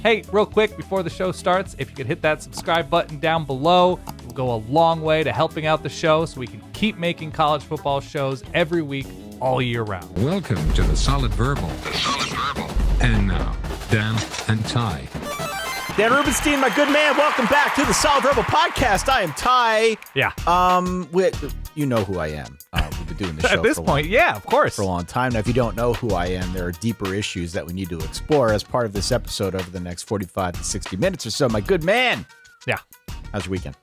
Hey, real quick, before the show starts, if you could hit that subscribe button down below, it will go a long way to helping out the show so we can keep making college football shows every week, all year round. Welcome to the Solid Verbal. And now, Dan and Ty. Dan Rubenstein, my good man, welcome back to the Solid Verbal podcast. I am Ty. Yeah. You know who I am. We've been doing the show At this point, yeah, of course. for a long time. Now, if you don't know who I am, there are deeper issues that we need to explore as part of this episode over the next 45 to 60 minutes or so. My good man. Yeah. How's your weekend?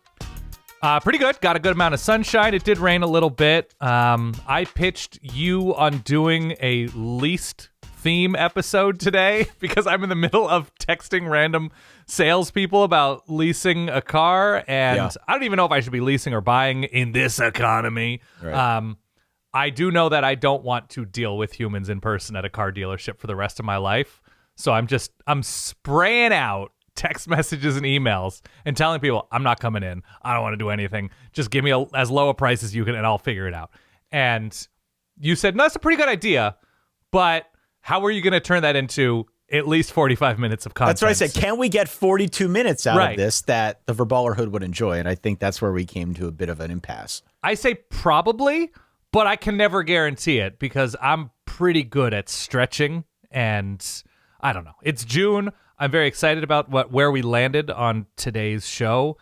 Pretty good. Got a good amount of sunshine. It did rain a little bit. I pitched you on doing a leased theme episode today because I'm in the middle of texting random salespeople about leasing a car, and I don't even know if I should be leasing or buying in this economy. Right. I do know that I don't want to deal with humans in person at a car dealership for the rest of my life, so I'm spraying out text messages and emails and telling people I'm not coming in. I don't want to do anything. Just give me as low a price as you can, and I'll figure it out. And you said, no, that's a pretty good idea, but how are you going to turn that into at least 45 minutes of content? That's what I said. Can we get 42 minutes out of this that the Verballerhood would enjoy? And I think that's where we came to a bit of an impasse. I say probably, but I can never guarantee it because I'm pretty good at stretching, and I don't know. It's June. I'm very excited about where we landed on today's show,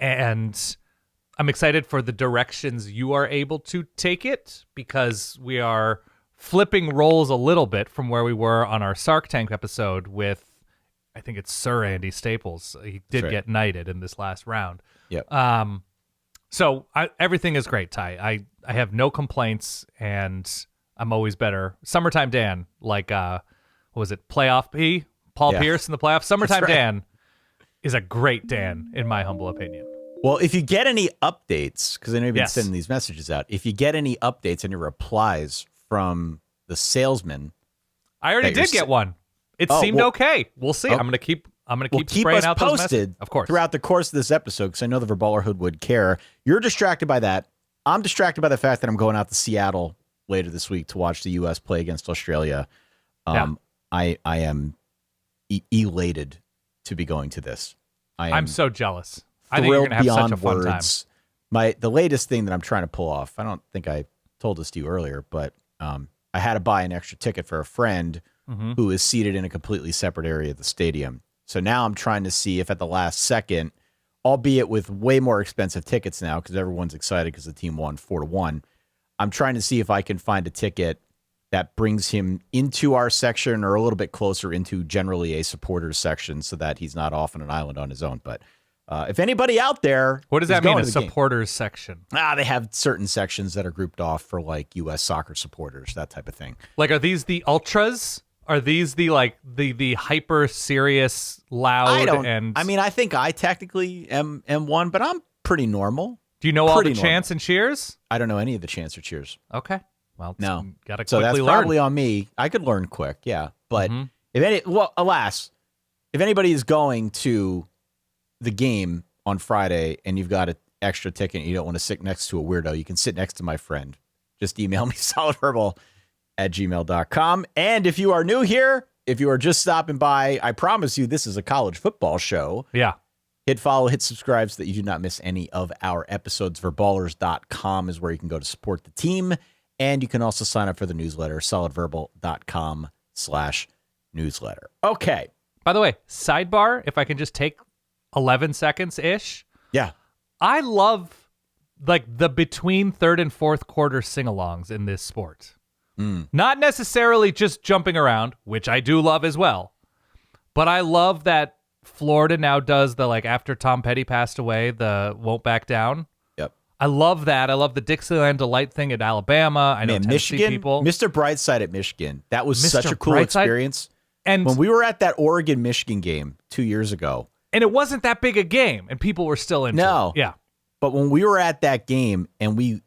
and I'm excited for the directions you are able to take it because we are flipping roles a little bit from where we were on our Sark Tank episode with, I think it's Sir Andy Staples. He did get knighted in this last round. Yep. So everything is great, Ty. I have no complaints, and I'm always better. Summertime Dan, like, what was it, Playoff P? Paul Pierce in the playoffs? Summertime Dan is a great Dan, in my humble opinion. Well, if you get any updates, because I know you've been sending these messages out, if you get any updates and your replies from the salesman, I already did get one. It seemed okay. We'll see. I'm gonna keep spraying out those messages, of course, throughout the course of this episode, because I know the Verballerhood would care. You're distracted by that. I'm distracted by the fact that I'm going out to Seattle later this week to watch the U.S. play against Australia. I am elated to be going to this. I'm so jealous. I think you're gonna have such a fun time. The latest thing that I'm trying to pull off, I don't think I told this to you earlier, but I had to buy an extra ticket for a friend who is seated in a completely separate area of the stadium. So now I'm trying to see if at the last second, albeit with way more expensive tickets now because everyone's excited because the team won 4-1, I'm trying to see if I can find a ticket that brings him into our section or a little bit closer into generally a supporters section so that he's not off on an island on his own. But if anybody out there... What does that mean, a supporters section? They have certain sections that are grouped off for like U.S. soccer supporters, that type of thing. Like, are these the ultras? Are these the the hyper serious, loud? I think I technically am one, but I'm pretty normal. Do you know all the chants and cheers? I don't know any of the chants or cheers. Okay. Well, no. Gotta so that's learn. Probably on me. I could learn quick, yeah. But alas, if anybody is going to the game on Friday and you've got an extra ticket and you don't want to sit next to a weirdo, you can sit next to my friend. Just email me solidverbal@gmail.com. And if you are new here, if you are just stopping by, I promise you this is a college football show. Yeah. Hit follow, hit subscribe so that you do not miss any of our episodes. Verballers.com is where you can go to support the team. And you can also sign up for the newsletter, solidverbal.com/newsletter. Okay. By the way, sidebar, if I can just take 11 seconds-ish. Yeah. I love like the between third and fourth quarter sing-alongs in this sport. Not necessarily just jumping around, which I do love as well. But I love that Florida now does the, like, after Tom Petty passed away, the won't back down. I love that. I love the Dixieland Delight thing at Alabama. I know Tennessee Michigan, people. Mr. Brightside at Michigan. That was such a cool experience. And when we were at that Oregon-Michigan game 2 years ago. And it wasn't that big a game, and people were still into it. Yeah. But when we were at that game and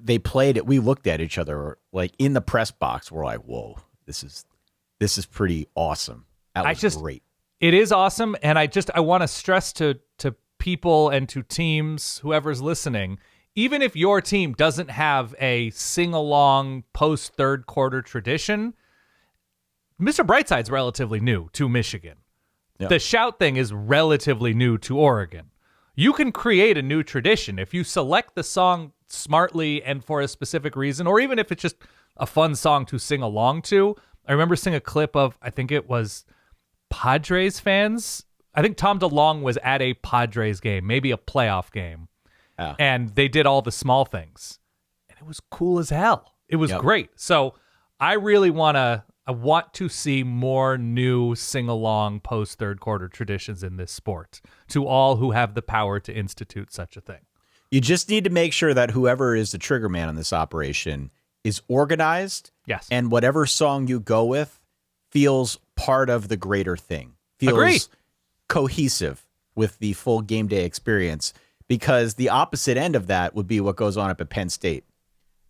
they played it, we looked at each other like in the press box. We're like, whoa, this is pretty awesome. That was great. It is awesome, and I want to stress to people and to teams, whoever's listening, even if your team doesn't have a sing-along post-third quarter tradition, Mr. Brightside's relatively new to Michigan. Yeah. The shout thing is relatively new to Oregon. You can create a new tradition if you select the song smartly and for a specific reason, or even if it's just a fun song to sing along to. I remember seeing a clip of, I think it was Padres fans. I think Tom DeLonge was at a Padres game, maybe a playoff game, and they did all the small things. And it was cool as hell. It was great. So I really want to see more new sing-along post-third quarter traditions in this sport to all who have the power to institute such a thing. You just need to make sure that whoever is the trigger man on this operation is organized. Yes. And whatever song you go with feels part of the greater thing. Feels cohesive with the full game day experience, because the opposite end of that would be what goes on up at Penn State,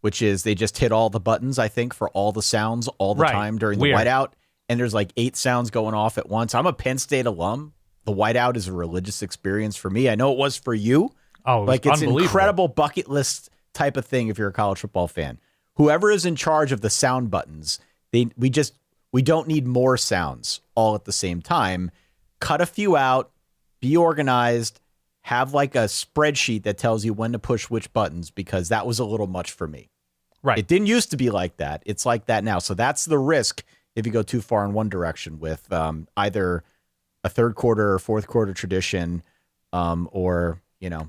which is they just hit all the buttons, I think, for all the sounds all the time during the whiteout. And there's like 8 sounds going off at once. I'm a Penn State alum. The whiteout is a religious experience for me. I know it was for you. Oh, like it's an incredible bucket list type of thing if you're a college football fan. Whoever is in charge of the sound buttons, we don't need more sounds all at the same time. Cut a few out, be organized, have like a spreadsheet that tells you when to push which buttons, because that was a little much for me. Right. It didn't used to be like that. It's like that now. So that's the risk if you go too far in one direction with either a third quarter or fourth quarter tradition or,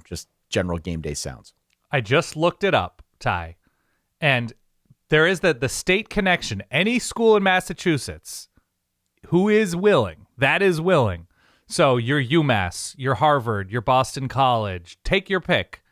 just general game day sounds. I just looked it up, Ty, and there is the state connection. Any school in Massachusetts who is willing, that is willing. So your UMass, your Harvard, your Boston College, take your pick.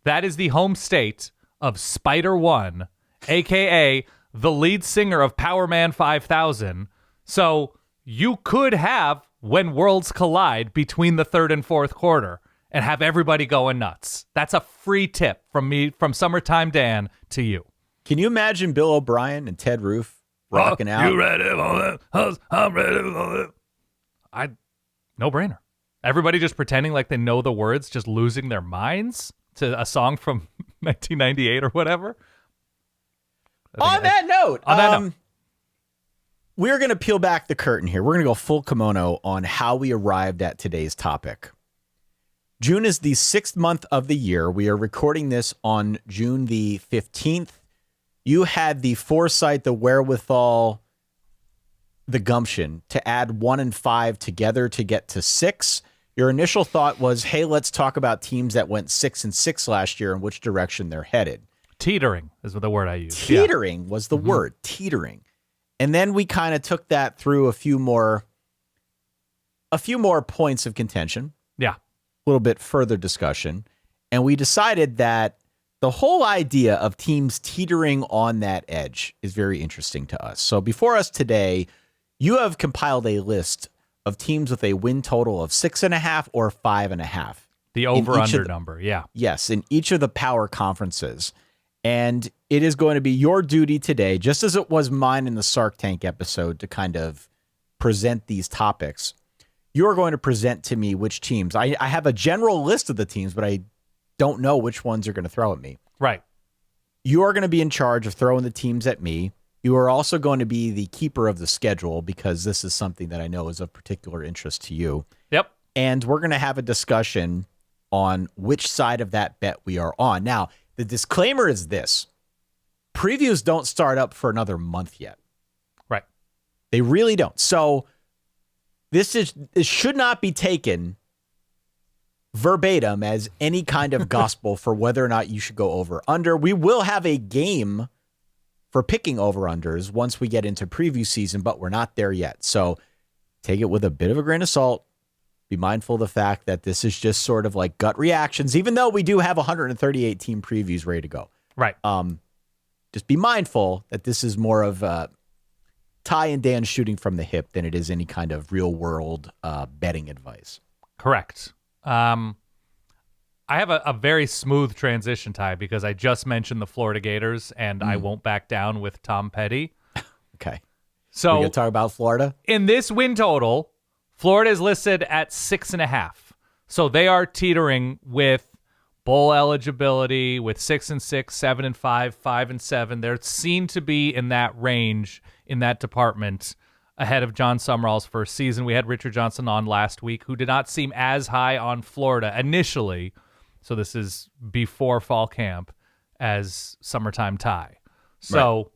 That is the home state of Spider One, a.k.a. the lead singer of Power Man 5000. So you could have When Worlds Collide between the third and fourth quarter and have everybody going nuts. That's a free tip from me, from Summertime Dan to you. Can you imagine Bill O'Brien and Ted Roof rocking out? You ready for that? I'm ready for that. No brainer. Everybody just pretending like they know the words, just losing their minds to a song from 1998 or whatever. On that note, we're going to peel back the curtain here. We're going to go full kimono on how we arrived at today's topic. June is the 6th month of the year. We are recording this on June the 15th. You had the foresight, the wherewithal, the gumption to add 1 and 5 together to get to 6. Your initial thought was, hey, let's talk about teams that went 6-6 last year and which direction they're headed. Teetering is the word I used. Teetering was the word, teetering. And then we kind of took that through a few more points of contention. Yeah. A little bit further discussion. And we decided that the whole idea of teams teetering on that edge is very interesting to us. So before us today, you have compiled a list of teams with a win total of 6.5 or 5.5. The over-under number, yeah. Yes, in each of the power conferences. And it is going to be your duty today, just as it was mine in the Shark Tank episode, to kind of present these topics. You're going to present to me which teams. I have a general list of the teams, but I don't know which ones you're going to throw at me. Right. You are going to be in charge of throwing the teams at me. You are also going to be the keeper of the schedule, because this is something that I know is of particular interest to you. Yep. And we're going to have a discussion on which side of that bet we are on. Now, the disclaimer is this. Previews don't start up for another month yet. Right. They really don't. So this should not be taken verbatim as any kind of gospel for whether or not you should go over under. We will have a game for picking over-unders once we get into preview season, but we're not there yet. So take it with a bit of a grain of salt. Be mindful of the fact that this is just sort of like gut reactions, even though we do have 138 team previews ready to go. Right. Just be mindful that this is more of Ty and Dan shooting from the hip than it is any kind of real-world betting advice. Correct. I have a very smooth transition, Ty, because I just mentioned the Florida Gators, and I won't back down with Tom Petty. Okay. So we're going to talk about Florida? In this win total, Florida is listed at 6.5. So they are teetering with bowl eligibility, with 6-6, 7-5, 5-7. They're seen to be in that range, in that department. ahead of Jon Sumrall's first season. We had Richard Johnson on last week, who did not seem as high on Florida initially, so this is before fall camp, as Summertime Ty. So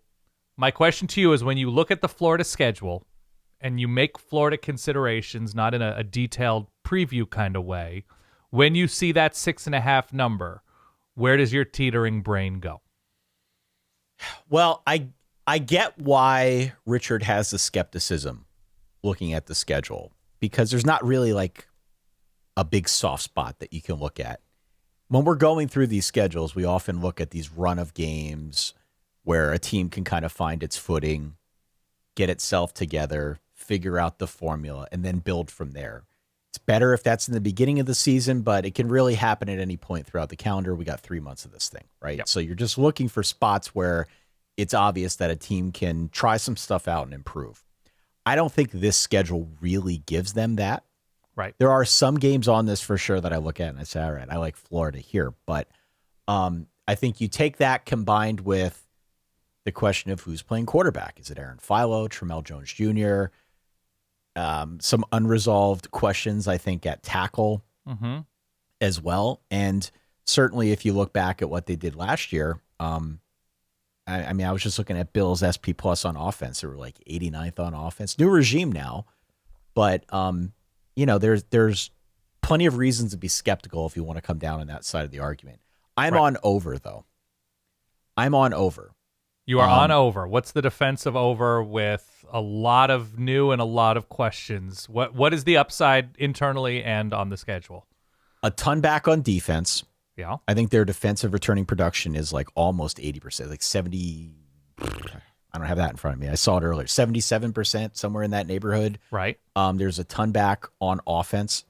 my question to you is, when you look at the Florida schedule and you make Florida considerations, not in a detailed preview kind of way, when you see that 6.5 number, where does your teetering brain go? Well, I get why Richard has the skepticism looking at the schedule, because there's not really like a big soft spot that you can look at. When we're going through these schedules, we often look at these run of games where a team can kind of find its footing, get itself together, figure out the formula, and then build from there. It's better if that's in the beginning of the season, but it can really happen at any point throughout the calendar. We got 3 months of this thing, right? Yep. So you're just looking for spots where it's obvious that a team can try some stuff out and improve. I don't think this schedule really gives them that. Right. There are some games on this for sure that I look at and I say, all right, I like Florida here. But I think you take that combined with the question of who's playing quarterback. Is it Aaron Philo, Tramel Jones Jr., some unresolved questions, I think, at tackle as well. And certainly if you look back at what they did last year, I mean, I was just looking at Bill's SP Plus on offense. They were like 89th on offense. New regime now, but there's plenty of reasons to be skeptical if you want to come down on that side of the argument. I'm on over, though. I'm on over. You are on over. What's the defensive over with a lot of new and a lot of questions? What is the upside internally and on the schedule? A ton back on defense. Yeah. I think their defensive returning production is like almost 80%, like 70. I don't have that in front of me. I saw it earlier. 77%, somewhere in that neighborhood. Right. There's a ton back on offense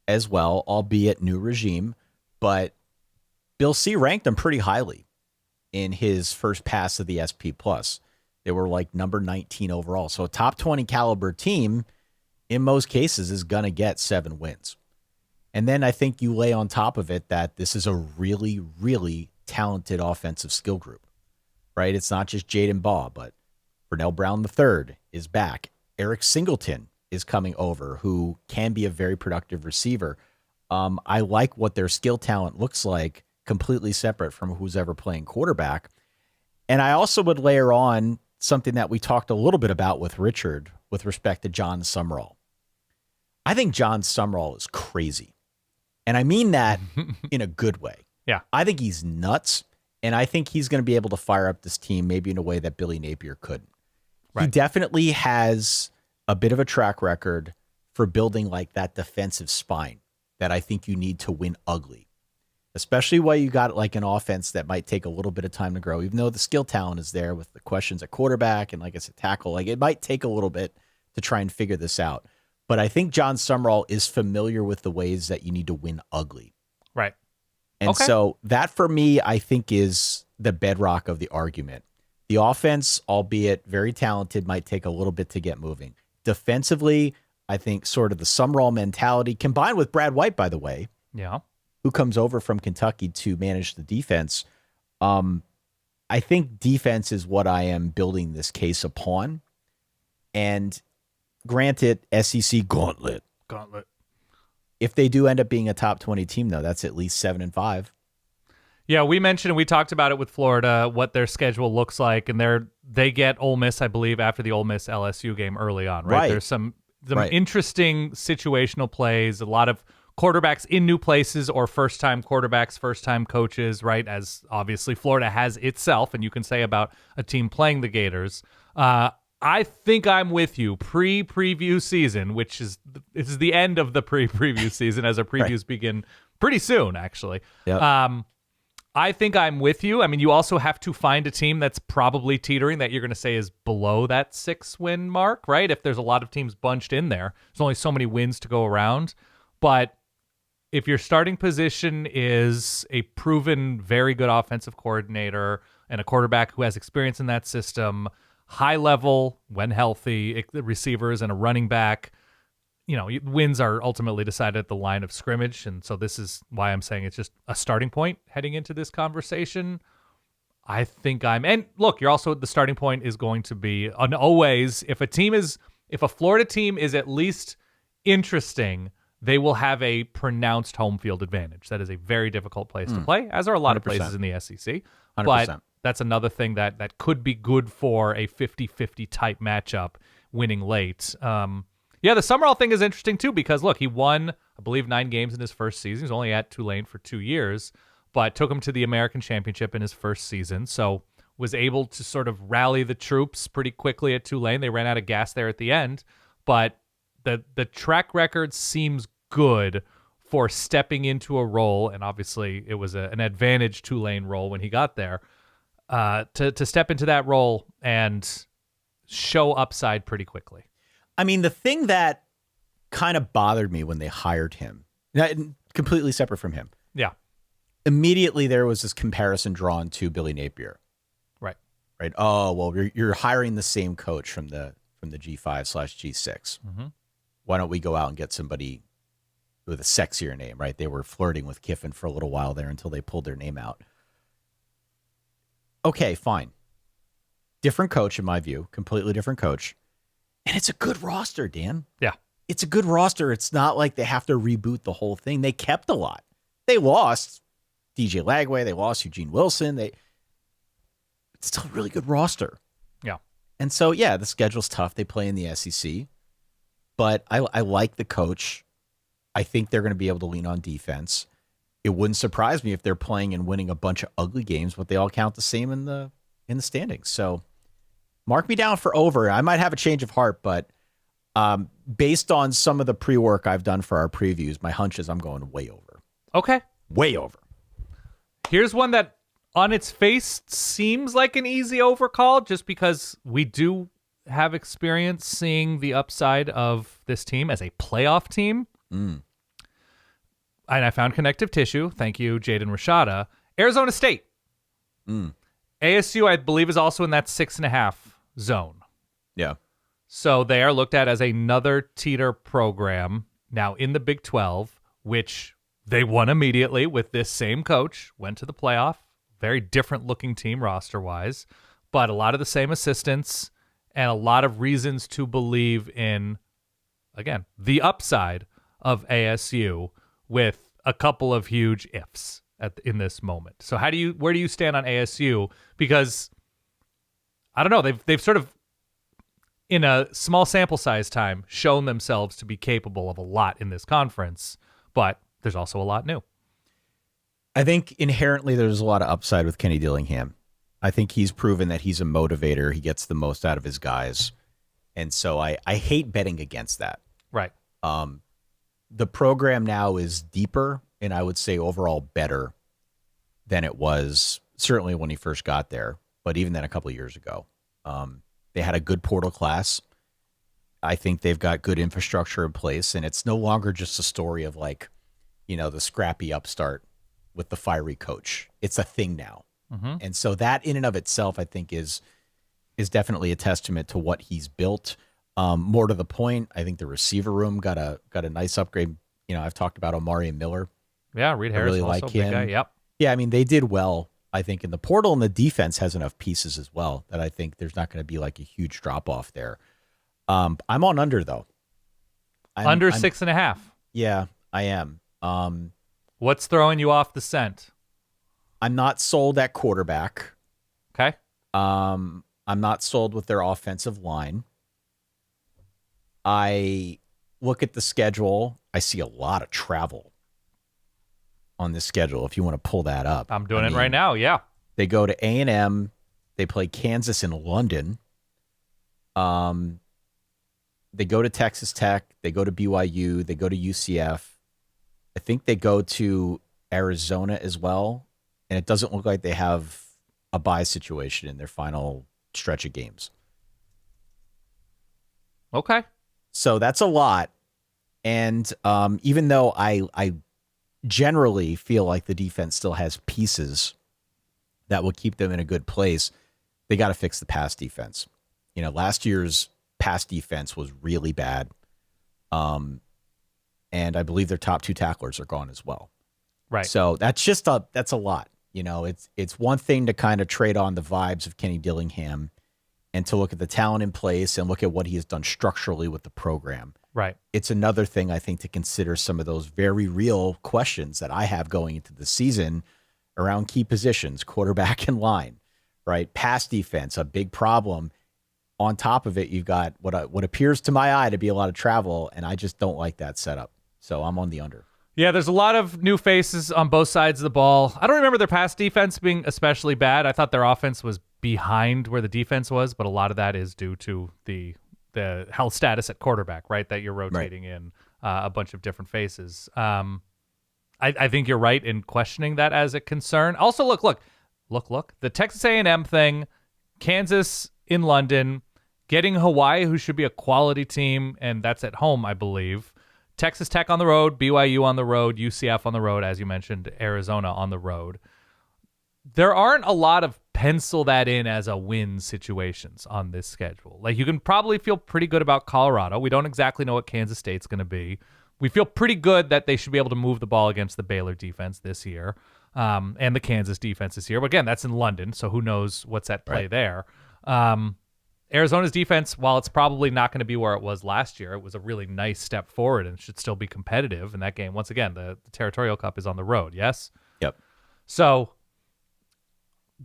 as well, albeit new regime. But Bill C ranked them pretty highly in his first pass of the SP Plus. They were like number 19 overall. So a top 20 caliber team, in most cases, is going to get 7 wins. And then I think you lay on top of it that this is a really, really talented offensive skill group, right? It's not just Jaden Baugh, but Vernell Brown III is back. Eric Singleton is coming over, who can be a very productive receiver. I like what their skill talent looks like, completely separate from who's ever playing quarterback. And I also would layer on something that we talked a little bit about with Richard with respect to Jon Sumrall. I think Jon Sumrall is crazy. And I mean that in a good way. Yeah. I think he's nuts, and I think he's going to be able to fire up this team maybe in a way that Billy Napier couldn't. Right. He definitely has a bit of a track record for building like that defensive spine that I think you need to win ugly, especially while you got like an offense that might take a little bit of time to grow, even though the skill talent is there with the questions at quarterback and, like I said, tackle. Like, it might take a little bit to try and figure this out. But I think Jon Sumrall is familiar with the ways that you need to win ugly. Right. And so that, for me, I think is the bedrock of the argument. The offense, albeit very talented, might take a little bit to get moving. Defensively, I think sort of the Sumrall mentality, combined with Brad White, by the way, who comes over from Kentucky to manage the defense. I think defense is what I am building this case upon. And granted, SEC gauntlet. If they do end up being a top 20 team, though, that's at least 7-5. Yeah, we mentioned, and we talked about it with Florida, what their schedule looks like, and they get Ole Miss, I believe, after the Ole Miss LSU game early on, right? There's some interesting situational plays, a lot of quarterbacks in new places or first-time quarterbacks, first-time coaches, right, as obviously Florida has itself, and you can say about a team playing the Gators. I think I'm with you. Pre-preview season, which is the end of the pre-preview season as our previews begin pretty soon, actually. Yep. I think I'm with you. I mean, you also have to find a team that's probably teetering that you're going to say is below that 6-win mark, right? If there's a lot of teams bunched in there, there's only so many wins to go around. But if your starting position is a proven very good offensive coordinator and a quarterback who has experience in that system, high level, when healthy, receivers and a running back, wins are ultimately decided at the line of scrimmage. And so this is why I'm saying it's just a starting point heading into this conversation. I think and look, you're also, the starting point is going to be always, if a team is if a Florida team is at least interesting, they will have a pronounced home field advantage. That is a very difficult place to play, as are a lot of 100%. places in the SEC. 100%. But that's another thing that could be good for a 50-50 type matchup winning late. Yeah, the Sumrall thing is interesting too because, look, he won, I believe, 9 games in his first season. He's only at Tulane for 2 years, but took him to the American Championship in his first season. So was able to sort of rally the troops pretty quickly at Tulane. They ran out of gas there at the end, but the track record seems good for stepping into a role, and obviously it was an advantage Tulane role when he got there, to step into that role and show upside pretty quickly. I mean, the thing that kind of bothered me when they hired him, completely separate from him, Yeah. immediately there was this comparison drawn to Billy Napier. Right. Oh, well, you're hiring the same coach from the G5/G6. Why don't we go out and get somebody with a sexier name, right? They were flirting with Kiffin for a little while there until they pulled their name out. Okay, fine. Different coach, in my view, completely different coach. And it's a good roster, Dan. Yeah. It's a good roster. It's not like they have to reboot the whole thing. They kept a lot. They lost DJ Lagway. They lost Eugene Wilson. It's still a really good roster. Yeah. And so, yeah, the schedule's tough. They play in the SEC. But I like the coach. I think they're going to be able to lean on defense. It wouldn't surprise me if they're playing and winning a bunch of ugly games, but they all count the same in the standings. So mark me down for over. I might have a change of heart, but based on some of the pre-work I've done for our previews, my hunch is I'm going way over. Okay. Way over. Here's one that on its face seems like an easy overcall just because we do have experience seeing the upside of this team as a playoff team. And I found connective tissue. Thank you, Jaden Rashada. Arizona State. ASU, I believe, is also in that 6.5 zone. Yeah. So they are looked at as another Teeter program now in the Big 12, which they won immediately with this same coach, went to the playoff. Very different looking team roster-wise, but a lot of the same assistants and a lot of reasons to believe in, again, the upside of ASU with a couple of huge ifs in this moment. So where do you stand on ASU? Because I don't know, they've sort of in a small sample size time shown themselves to be capable of a lot in this conference, but there's also a lot new. I think inherently there's a lot of upside with Kenny Dillingham. I think he's proven that he's a motivator. He gets the most out of his guys. And so I hate betting against that. Right. The program now is deeper and I would say overall better than it was certainly when he first got there, but even then a couple of years ago. They had a good portal class. I think they've got good infrastructure in place, and it's no longer just a story of like, the scrappy upstart with the fiery coach. It's a thing now. And so that in and of itself, I think is definitely a testament to what he's built. More to the point, I think the receiver room got a nice upgrade. I've talked about Omari and Miller. Yeah, Reed Harris I really also like big him. guy. Yep. Yeah, I mean, they did well, I think, in the portal, and the defense has enough pieces as well that I think there's not going to be like a huge drop-off there. I'm on under, though. Under 6.5. Yeah, I am. What's throwing you off the scent? I'm not sold at quarterback. Okay. I'm not sold with their offensive line. I look at the schedule. I see a lot of travel on this schedule, if you want to pull that up. I'm doing it right now, yeah. They go to A&M. They play Kansas in London. They go to Texas Tech. They go to BYU. They go to UCF. I think they go to Arizona as well. And it doesn't look like they have a bye situation in their final stretch of games. Okay. So that's a lot. And even though I generally feel like the defense still has pieces that will keep them in a good place, they got to fix the pass defense. Last year's pass defense was really bad. And I believe their top 2 tacklers are gone as well. Right. So that's a lot. It's one thing to kind of trade on the vibes of Kenny Dillingham and to look at the talent in place and look at what he has done structurally with the program. Right. It's another thing, I think, to consider some of those very real questions that I have going into the season around key positions, quarterback and line, right? Pass defense, a big problem. On top of it, you've got what appears to my eye to be a lot of travel, and I just don't like that setup. So I'm on the under. Yeah, there's a lot of new faces on both sides of the ball. I don't remember their pass defense being especially bad. I thought their offense was behind where the defense was, but a lot of that is due to the health status at quarterback, right? That you're rotating in a bunch of different faces. I think you're right in questioning that as a concern. Also, look. The Texas A&M thing, Kansas in London, getting Hawaii, who should be a quality team, and that's at home, I believe. Texas Tech on the road, BYU on the road, UCF on the road, as you mentioned, Arizona on the road. There aren't a lot of pencil that in as a win situations on this schedule. Like, you can probably feel pretty good about Colorado. We don't exactly know what Kansas State's going to be. We feel pretty good that they should be able to move the ball against the Baylor defense this year, and the Kansas defense this year. But again, that's in London, so who knows what's at play there. Arizona's defense, while it's probably not going to be where it was last year, it was a really nice step forward and should still be competitive in that game. Once again, the Territorial Cup is on the road, yes? Yep. So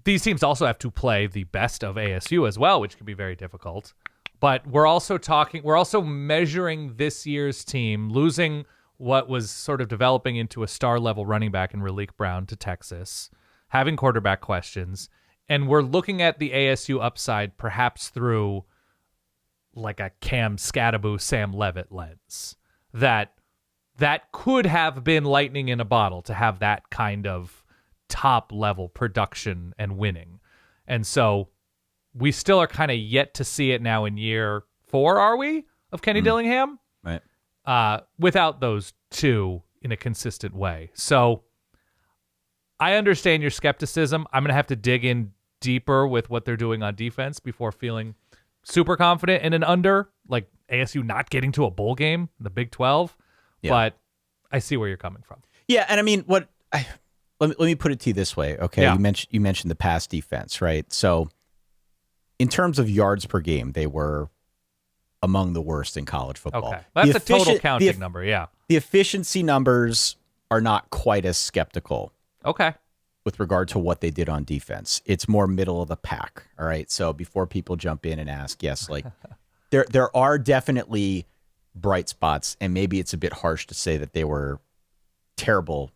these teams also have to play the best of ASU as well, which can be very difficult. But we're also measuring this year's team, losing what was sort of developing into a star-level running back in Raleek Brown to Texas, having quarterback questions, and we're looking at the ASU upside perhaps through like a Cam Scattaboo, Sam Levitt lens. That could have been lightning in a bottle to have that kind of top-level production and winning. And so we still are kind of yet to see it now in year 4, are we, of Kenny Dillingham? Right. Without those two in a consistent way. So I understand your skepticism. I'm going to have to dig in deeper with what they're doing on defense before feeling super confident in an under, like ASU not getting to a bowl game, the Big 12. Yeah. But I see where you're coming from. Yeah, and I mean, let me put it to you this way, okay? Yeah. You mentioned the pass defense, right? So in terms of yards per game, they were among the worst in college football. Okay. That's a total counting number, yeah. The efficiency numbers are not quite as skeptical. Okay. With regard to what they did on defense. It's more middle of the pack, all right? So before people jump in and ask, yes, like there are definitely bright spots, and maybe it's a bit harsh to say that they were terrible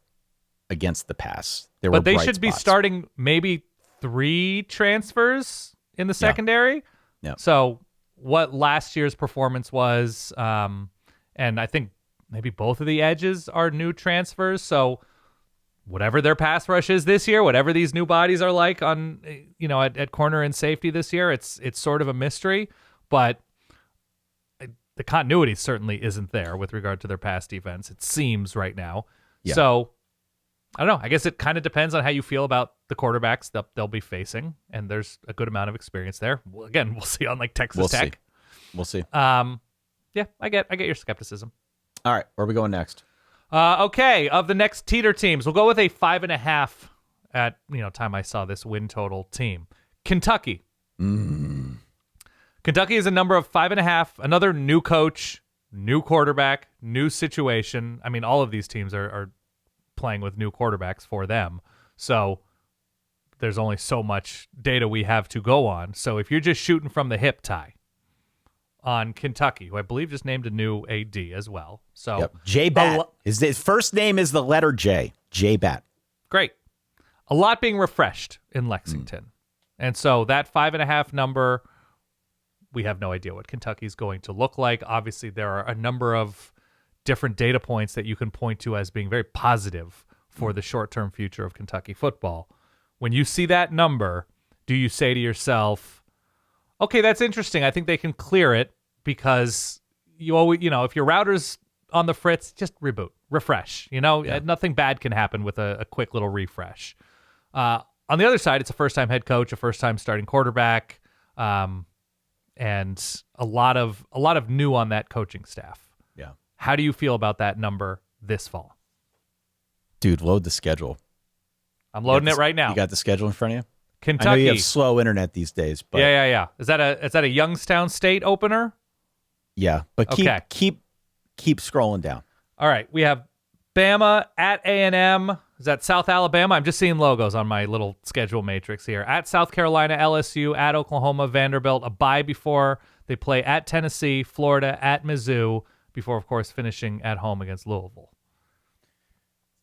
against the pass. But they should be starting maybe 3 transfers in the secondary. Yeah. So what last year's performance was, and I think maybe both of the edges are new transfers. So whatever their pass rush is this year, whatever these new bodies are like on, at corner and safety this year, it's sort of a mystery. But the continuity certainly isn't there with regard to their pass defense, it seems right now. Yeah. So I don't know. I guess it kind of depends on how you feel about the quarterbacks that they'll be facing, and there's a good amount of experience there. Well, again, we'll see on like Texas Tech. We'll see. Yeah, I get your skepticism. All right, where are we going next? Okay, of the next Teeter teams, we'll go with a 5.5 at time I saw this win total team. Kentucky. Kentucky is a number of 5.5. Another new coach, new quarterback, new situation. I mean, all of these teams are playing with new quarterbacks for them. So there's only so much data we have to go on. So if you're just shooting from the hip, Ty, on Kentucky, who I believe just named a new AD as well. So J Bat. His first name is the letter J. J Bat. Great. A lot being refreshed in Lexington. And so that 5.5 number, we have no idea what Kentucky's going to look like. Obviously, there are a number of different data points that you can point to as being very positive for the short-term future of Kentucky football. When you see that number, do you say to yourself, okay, that's interesting. I think they can clear it because you always, if your router's on the fritz, just reboot, refresh. Nothing bad can happen with a quick little refresh. On the other side, it's a first-time head coach, a first-time starting quarterback, and a lot of new on that coaching staff. Yeah. How do you feel about that number this fall? Dude, load the schedule. I'm loading it right now. You got the schedule in front of you? Kentucky. I know you have slow internet these days, but Yeah. Is that a Youngstown State opener? yeah. But Okay. keep scrolling down. All right. We have Bama at A&M. Is that South Alabama? I'm just seeing logos on my little schedule matrix here. At South Carolina, LSU, at Oklahoma, Vanderbilt, a bye before they play at Tennessee, Florida, at Mizzou, before, of course, finishing at home against Louisville.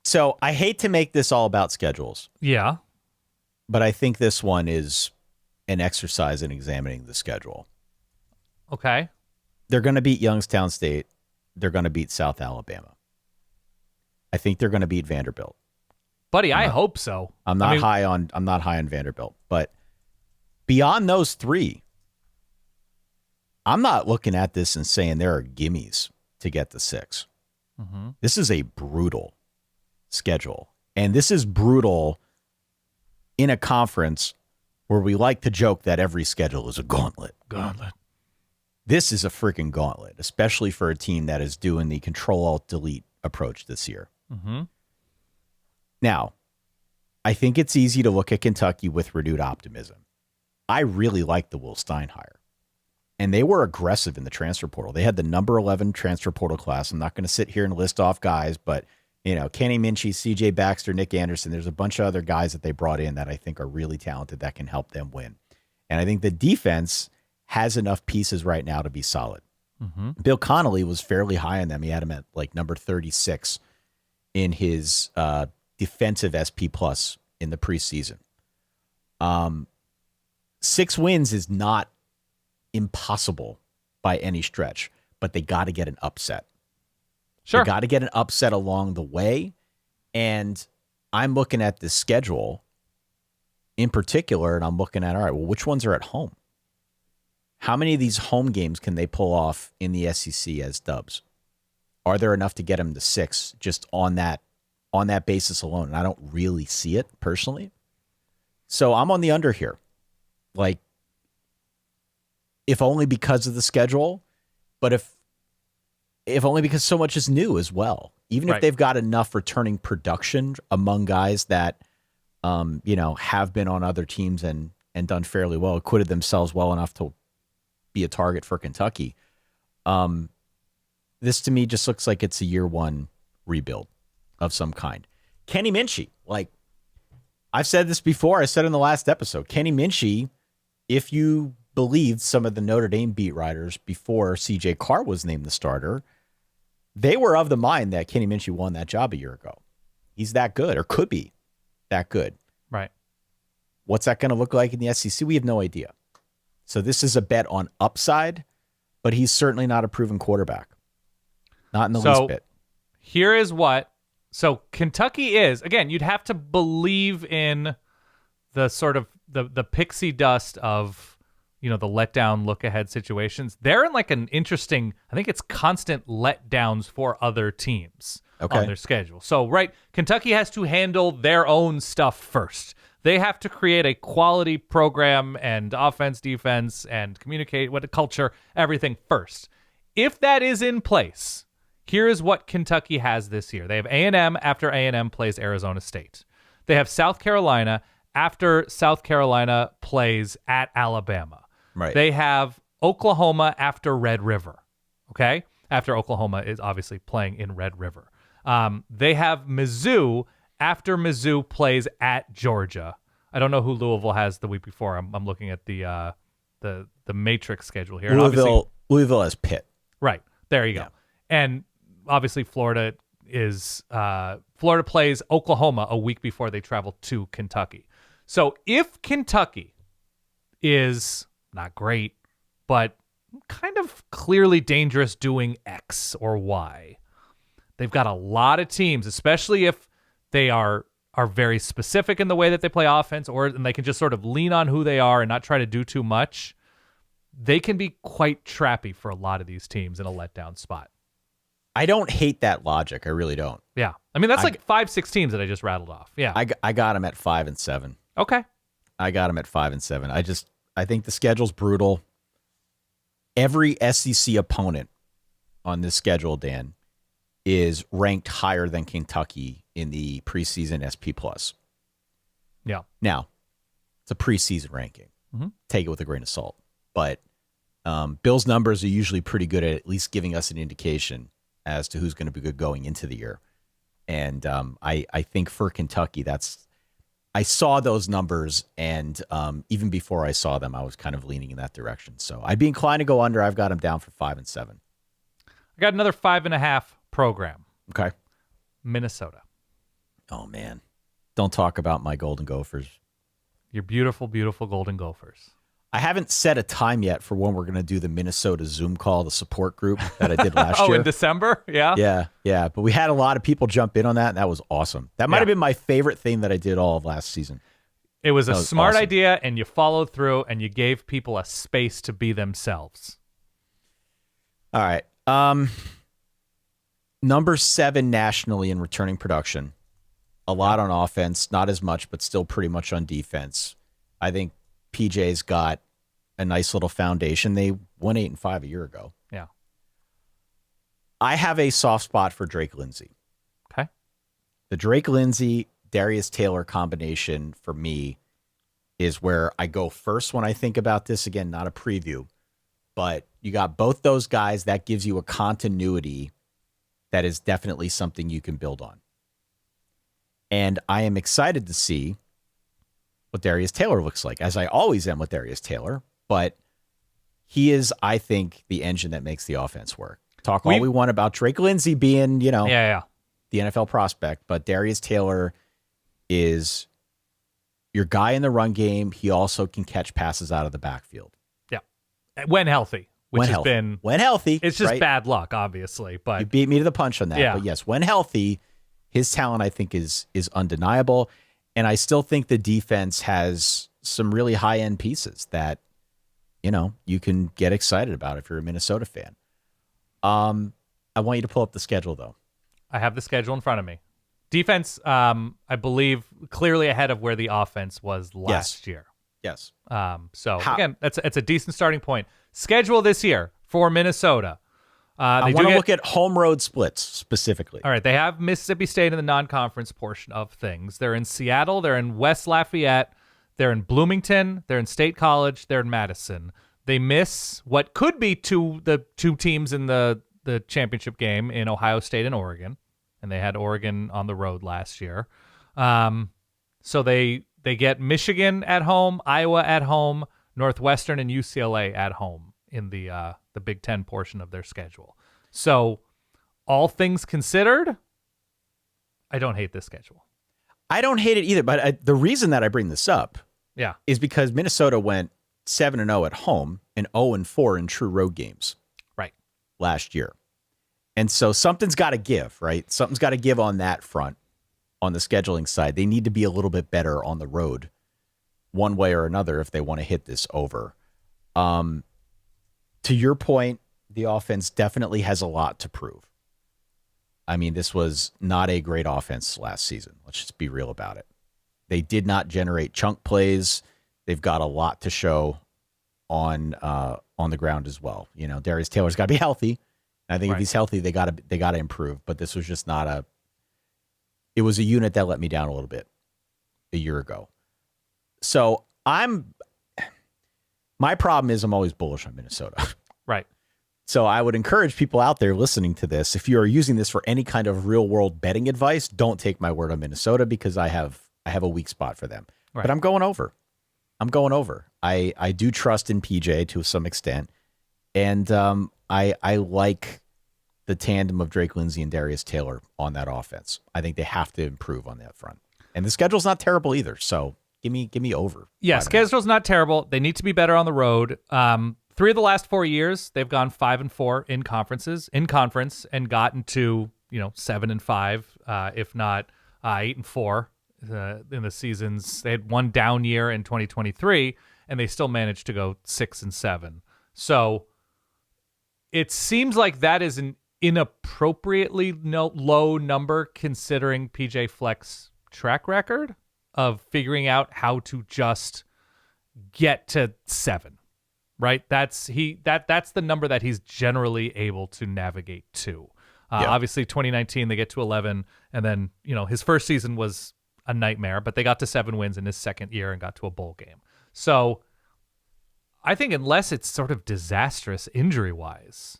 So I hate to make this all about schedules. Yeah. But I think this one is an exercise in examining the schedule. Okay. They're going to beat Youngstown State. They're going to beat South Alabama. I think they're going to beat Vanderbilt. Buddy, I hope so. I'm not high on Vanderbilt, but beyond those three, I'm not looking at this and saying there are gimmies to get the 6. Mm-hmm. This is a brutal schedule, and this is brutal in a conference where we like to joke that every schedule is a gauntlet. This is a freaking gauntlet, especially for a team that is doing the Control-Alt-Delete approach this year. Mm-hmm. Now, I think it's easy to look at Kentucky with renewed optimism. I really like the Will Stein hire, and they were aggressive in the transfer portal. They had the number 11 transfer portal class. I'm not going to sit here and list off guys, but Kenny Minchie, CJ Baxter, Nick Anderson, there's a bunch of other guys that they brought in that I think are really talented that can help them win. And I think the defense has enough pieces right now to be solid. Mm-hmm. Bill Connolly was fairly high on them. He had him at like number 36 in his defensive SP plus in the preseason. 6 wins is not impossible by any stretch, but they got to get an upset. Sure. They got to get an upset along the way. And I'm looking at the schedule in particular, and I'm looking at, all right, well, which ones are at home? How many of these home games can they pull off in the SEC as dubs? Are there enough to get them to 6 just on that basis alone? And I don't really see it personally. So I'm on the under here. Like, if only because of the schedule, but if only because so much is new as well. Even if they've got enough returning production among guys that, have been on other teams and done fairly well, acquitted themselves well enough to be a target for Kentucky. This to me just looks like it's a year one rebuild of some kind. Kenny Minchie, like I've said this before, I said in the last episode, Kenny Minchie, if you believed some of the Notre Dame beat writers before CJ Carr was named the starter, they were of the mind that Kenny Minchie won that job a year ago. He's that good, or could be that good. Right. What's that going to look like in the SEC? We have no idea. So this is a bet on upside, but he's certainly not a proven quarterback. Not in the least bit. Here is what. So Kentucky is, again, you'd have to believe in the sort of the pixie dust of, the letdown look ahead situations. They're in like an interesting, I think it's constant letdowns for other teams on their schedule. So, Kentucky has to handle their own stuff first. They have to create a quality program and offense, defense, and communicate what a culture, everything first. If that is in place, here is what Kentucky has this year. They have A&M after A&M plays Arizona State. They have South Carolina after South Carolina plays at Alabama. Right. They have Oklahoma after Red River. Okay? After Oklahoma is obviously playing in Red River. They have Mizzou after Mizzou plays at Georgia. I don't know who Louisville has the week before. I'm looking at the matrix schedule here. Louisville has Pitt. Right. There you go. And obviously Florida plays Oklahoma a week before they travel to Kentucky. So if Kentucky is not great, but kind of clearly dangerous doing X or Y, they've got a lot of teams, especially if they are very specific in the way that they play offense, and they can just sort of lean on who they are and not try to do too much. They can be quite trappy for a lot of these teams in a letdown spot. I don't hate that logic. I really don't. Yeah. I mean, that's like 5-6 teams that I just rattled off. Yeah. I got them at 5 and 7. Okay. I got them at 5 and 7. I think the schedule's brutal. Every SEC opponent on this schedule, Dan, is ranked higher than Kentucky in the preseason SP plus. Yeah. Now, It's a preseason ranking. Mm-hmm. Take it with a grain of salt. But Bill's numbers are usually pretty good at least giving us an indication as to who's going to be good going into the year. And I think for Kentucky, I saw those numbers, and even before I saw them, I was kind of leaning in that direction. So I'd be inclined to go under. I've got them down for 5 and 7. I got another 5.5 program. Okay. Minnesota. Oh, man. Don't talk about my Golden Gophers. Your beautiful, beautiful Golden Gophers. I haven't set a time yet for when we're going to do the Minnesota Zoom call, the support group that I did last year. Oh, in December? Yeah. Yeah. But we had a lot of people jump in on that, and that was awesome. That might have been my favorite thing that I did all of last season. It was a smart idea, and you followed through, and you gave people a space to be themselves. All right. Number 7 nationally in returning production. A lot on offense, not as much, but still pretty much on defense. I think PJ's got a nice little foundation. They won 8-5 a year ago. Yeah. I have a soft spot for Drake Lindsay. Okay. The Drake Lindsay, Darius Taylor combination for me is where I go first when I think about this. Again, not a preview, but you got both those guys. That gives you a continuity that is definitely something you can build on. And I am excited to see what Darius Taylor looks like, as I always am with Darius Taylor. But he is, I think, the engine that makes the offense work. Talk all we want about Drake Lindsay being, the NFL prospect, but Darius Taylor is your guy in the run game. He also can catch passes out of the backfield. Yeah. When healthy. When healthy. It's just bad luck, obviously. But you beat me to the punch on that. Yeah. But yes, when healthy, his talent, I think, is undeniable. And I still think the defense has some really high-end pieces that, you can get excited about if you're a Minnesota fan. I want you to pull up the schedule, though. I have the schedule in front of me. Defense, I believe, clearly ahead of where the offense was last year. Yes. Again, it's a decent starting point. Schedule this year for Minnesota. I want to look at home road splits specifically. All right. They have Mississippi State in the non-conference portion of things. They're in Seattle. They're in West Lafayette. They're in Bloomington. They're in State College. They're in Madison. They miss what could be the two teams in the championship game in Ohio State and Oregon. And they had Oregon on the road last year. So they get Michigan at home, Iowa at home, Northwestern and UCLA at home in the Big Ten portion of their schedule. So all things considered, I don't hate this schedule. I don't hate it either, but the reason that I bring this up is because Minnesota went 7-0 at home and 0-4 in true road games last year. And so something's got to give, right? Something's got to give on that front, on the scheduling side. They need to be a little bit better on the road one way or another if they want to hit this over. To your point, the offense definitely has a lot to prove. I mean, this was not a great offense last season. Let's just be real about it. They did not generate chunk plays. They've got a lot to show on the ground as well. Darius Taylor's got to be healthy. I think if he's healthy, they got to improve. But this was just not it was a unit that let me down a little bit a year ago. So my problem is I'm always bullish on Minnesota. Right. So I would encourage people out there listening to this, if you are using this for any kind of real world betting advice, don't take my word on Minnesota because I have a weak spot for them. Right. But I'm going over. I do trust in PJ to some extent. And I like the tandem of Drake Lindsay and Darius Taylor on that offense. I think they have to improve on that front. And the schedule's not terrible either. So give me over. Yeah, schedule's not terrible. They need to be better on the road. 3 of the last 4 years, they've gone 5-4 in conference and gotten to 7-5, if not 8-4 in the seasons. They had one down year in 2023, and they still managed to go 6-7. So it seems like that is an inappropriately low number considering PJ Fleck's track record of figuring out how to just get to 7. Right? That's the number that he's generally able to navigate to. Obviously 2019 they get to 11, and then his first season was a nightmare, but they got to 7 wins in his second year and got to a bowl game. So I think unless it's sort of disastrous injury-wise,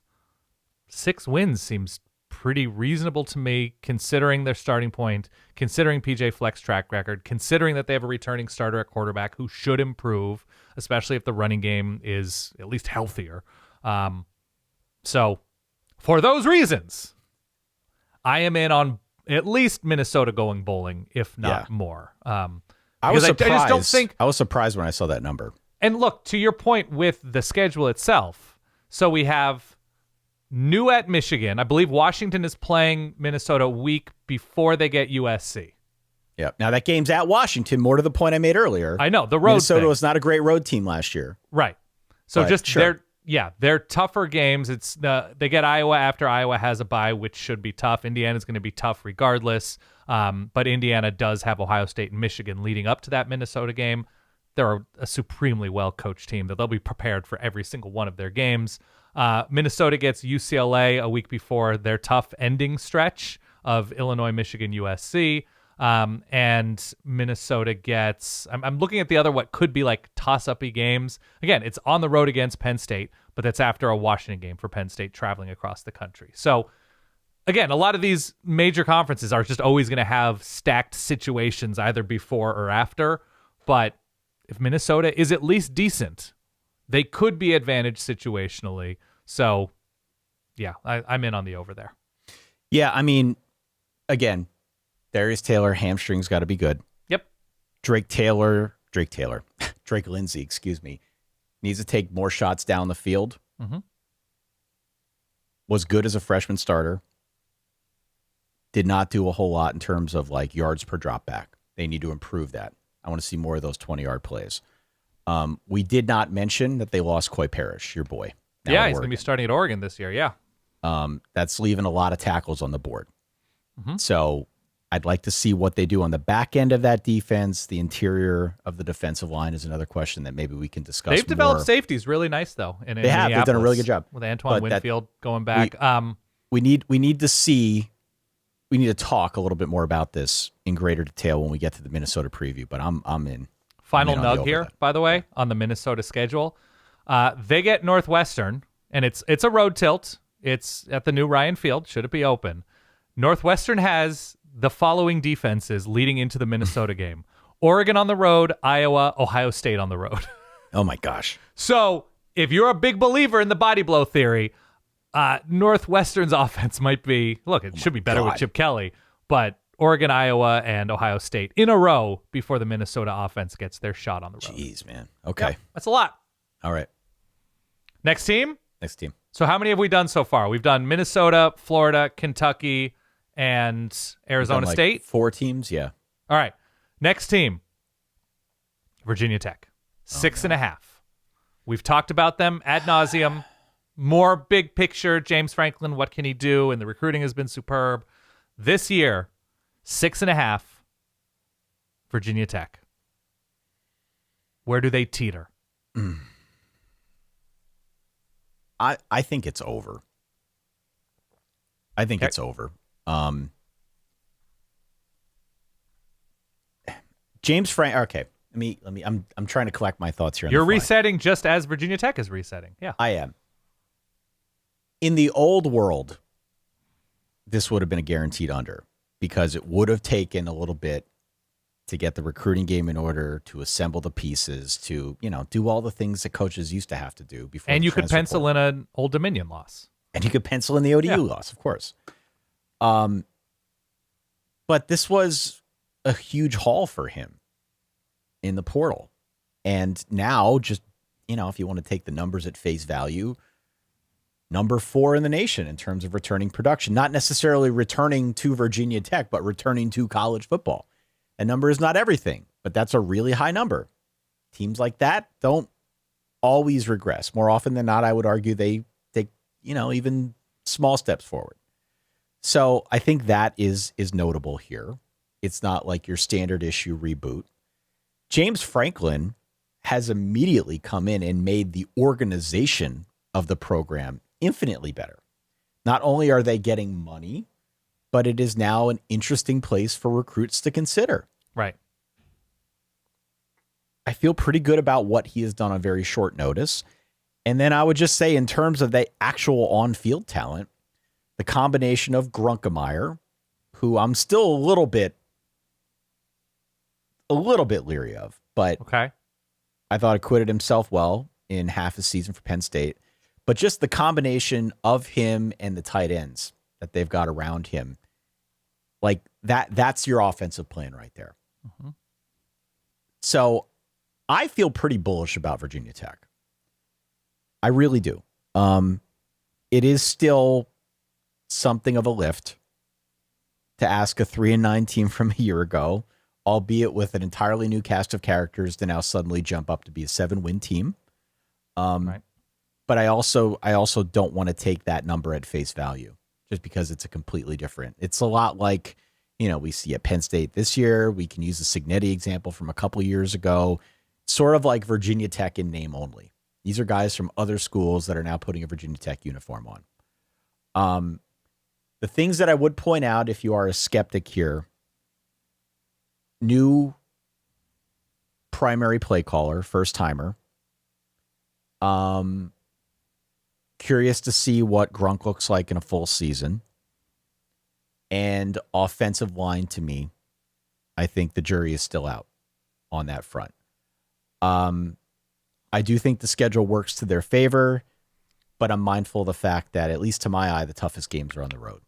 6 wins seems pretty reasonable to me, considering their starting point, considering PJ Fleck's track record, considering that they have a returning starter at quarterback who should improve, especially if the running game is at least healthier. So for those reasons, I am in on at least Minnesota going bowling, if not more. I was surprised. I just don't think. I was surprised when I saw that number. And look, to your point with the schedule itself, so we have new at Michigan. I believe Washington is playing Minnesota a week before they get USC. Yeah. Now that game's at Washington, more to the point I made earlier. I know, the road Minnesota thing. was not a great road team last year. Right. So But just sure. they're tougher games. They get Iowa after Iowa has a bye, which should be tough. Indiana's going to be tough regardless. But Indiana does have Ohio State and Michigan leading up to that Minnesota game. They're a supremely well-coached team that they'll be prepared for every single one of their games. Minnesota gets UCLA a week before their tough ending stretch of Illinois, Michigan, USC. And Minnesota gets, I'm looking at the other, what could be like toss-up-y games. Again, it's on the road against Penn State, but that's after a Washington game for Penn State traveling across the country. So again, a lot of these major conferences are just always going to have stacked situations either before or after. But if Minnesota is at least decent, they could be advantaged situationally. So yeah, I'm in on the over there. Yeah, I mean, again, Darius Taylor, hamstring's got to be good. Yep. Drake Lindsey, excuse me, needs to take more shots down the field. Mm-hmm. Was good as a freshman starter. Did not do a whole lot in terms of like yards per drop back. They need to improve that. I want to see more of those 20-yard plays. We did not mention that they lost Coy Parrish, your boy. Yeah, he's going to be starting at Oregon this year. Yeah. That's leaving a lot of tackles on the board. Mm-hmm. So I'd like to see what they do on the back end of that defense. The interior of the defensive line is another question that maybe we can discuss. They've developed more. safeties really nice, though. They have. They've done a really good job. With Antoine Winfield going back. We need to see. We need to talk a little bit more about this in greater detail when we get to the Minnesota preview. But I'm in. Final I'm in on nug the here, over by the way, on the Minnesota schedule. They get Northwestern, and it's a road tilt. It's at the new Ryan Field. Should it be open? Northwestern has the following defenses leading into the Minnesota game: Oregon on the road, Iowa, Ohio State on the road. Oh my gosh! So if you're a big believer in the body blow theory, Northwestern's offense might be, look, it should be better with Chip Kelly, but Oregon, Iowa, and Ohio State in a row before the Minnesota offense gets their shot on the road. Jeez, man. Okay. Yep, that's a lot. All right. Next team? Next team. So how many have we done so far? We've done Minnesota, Florida, Kentucky, and Arizona State. 4 teams, yeah. All right. Next team, Virginia Tech. 6.5. We've talked about them ad nauseum. More big picture, James Franklin, what can he do? And the recruiting has been superb. This year, 6.5, Virginia Tech. Where do they teeter? I think it's over. I think it's over. James Frank. Okay, let me. I'm trying to collect my thoughts here. You're resetting just as Virginia Tech is resetting. Yeah, I am. In the old world, this would have been a guaranteed under because it would have taken a little bit to get the recruiting game in order, to assemble the pieces, to do all the things that coaches used to have to do before. And you could pencil in an Old Dominion loss. And you could pencil in the ODU loss, of course. But this was a huge haul for him in the portal. And now, just, if you want to take the numbers at face value, number 4 in the nation in terms of returning production, not necessarily returning to Virginia Tech, but returning to college football. A number is not everything, but that's a really high number. Teams like that don't always regress. More often than not, I would argue they take, even small steps forward. So I think that is notable here. It's not like your standard issue reboot. James Franklin has immediately come in and made the organization of the program infinitely better. Not only are they getting money, but it is now an interesting place for recruits to consider. Right. I feel pretty good about what he has done on very short notice. And then I would just say, in terms of the actual on-field talent, the combination of Grunkemeyer, who I'm still a little bit leery of, but Okay. I thought acquitted himself well in half his season for Penn State. But just the combination of him and the tight ends that they've got around him, like that's your offensive plan right there. Mm-hmm. So I feel pretty bullish about Virginia Tech. I really do. It is still something of a lift to ask a 3-9 team from a year ago, albeit with an entirely new cast of characters, to now suddenly jump up to be a 7-win team. Right. But I also don't want to take that number at face value just because it's a completely different. It's a lot like, we see at Penn State this year. We can use the Signetti example from a couple years ago, sort of like Virginia Tech in name only. These are guys from other schools that are now putting a Virginia Tech uniform on. The things that I would point out, if you are a skeptic here, new primary play caller, first timer. Curious to see what Grunk looks like in a full season. And offensive line, to me, I think the jury is still out on that front. I do think the schedule works to their favor, but I'm mindful of the fact that, at least to my eye, the toughest games are on the road.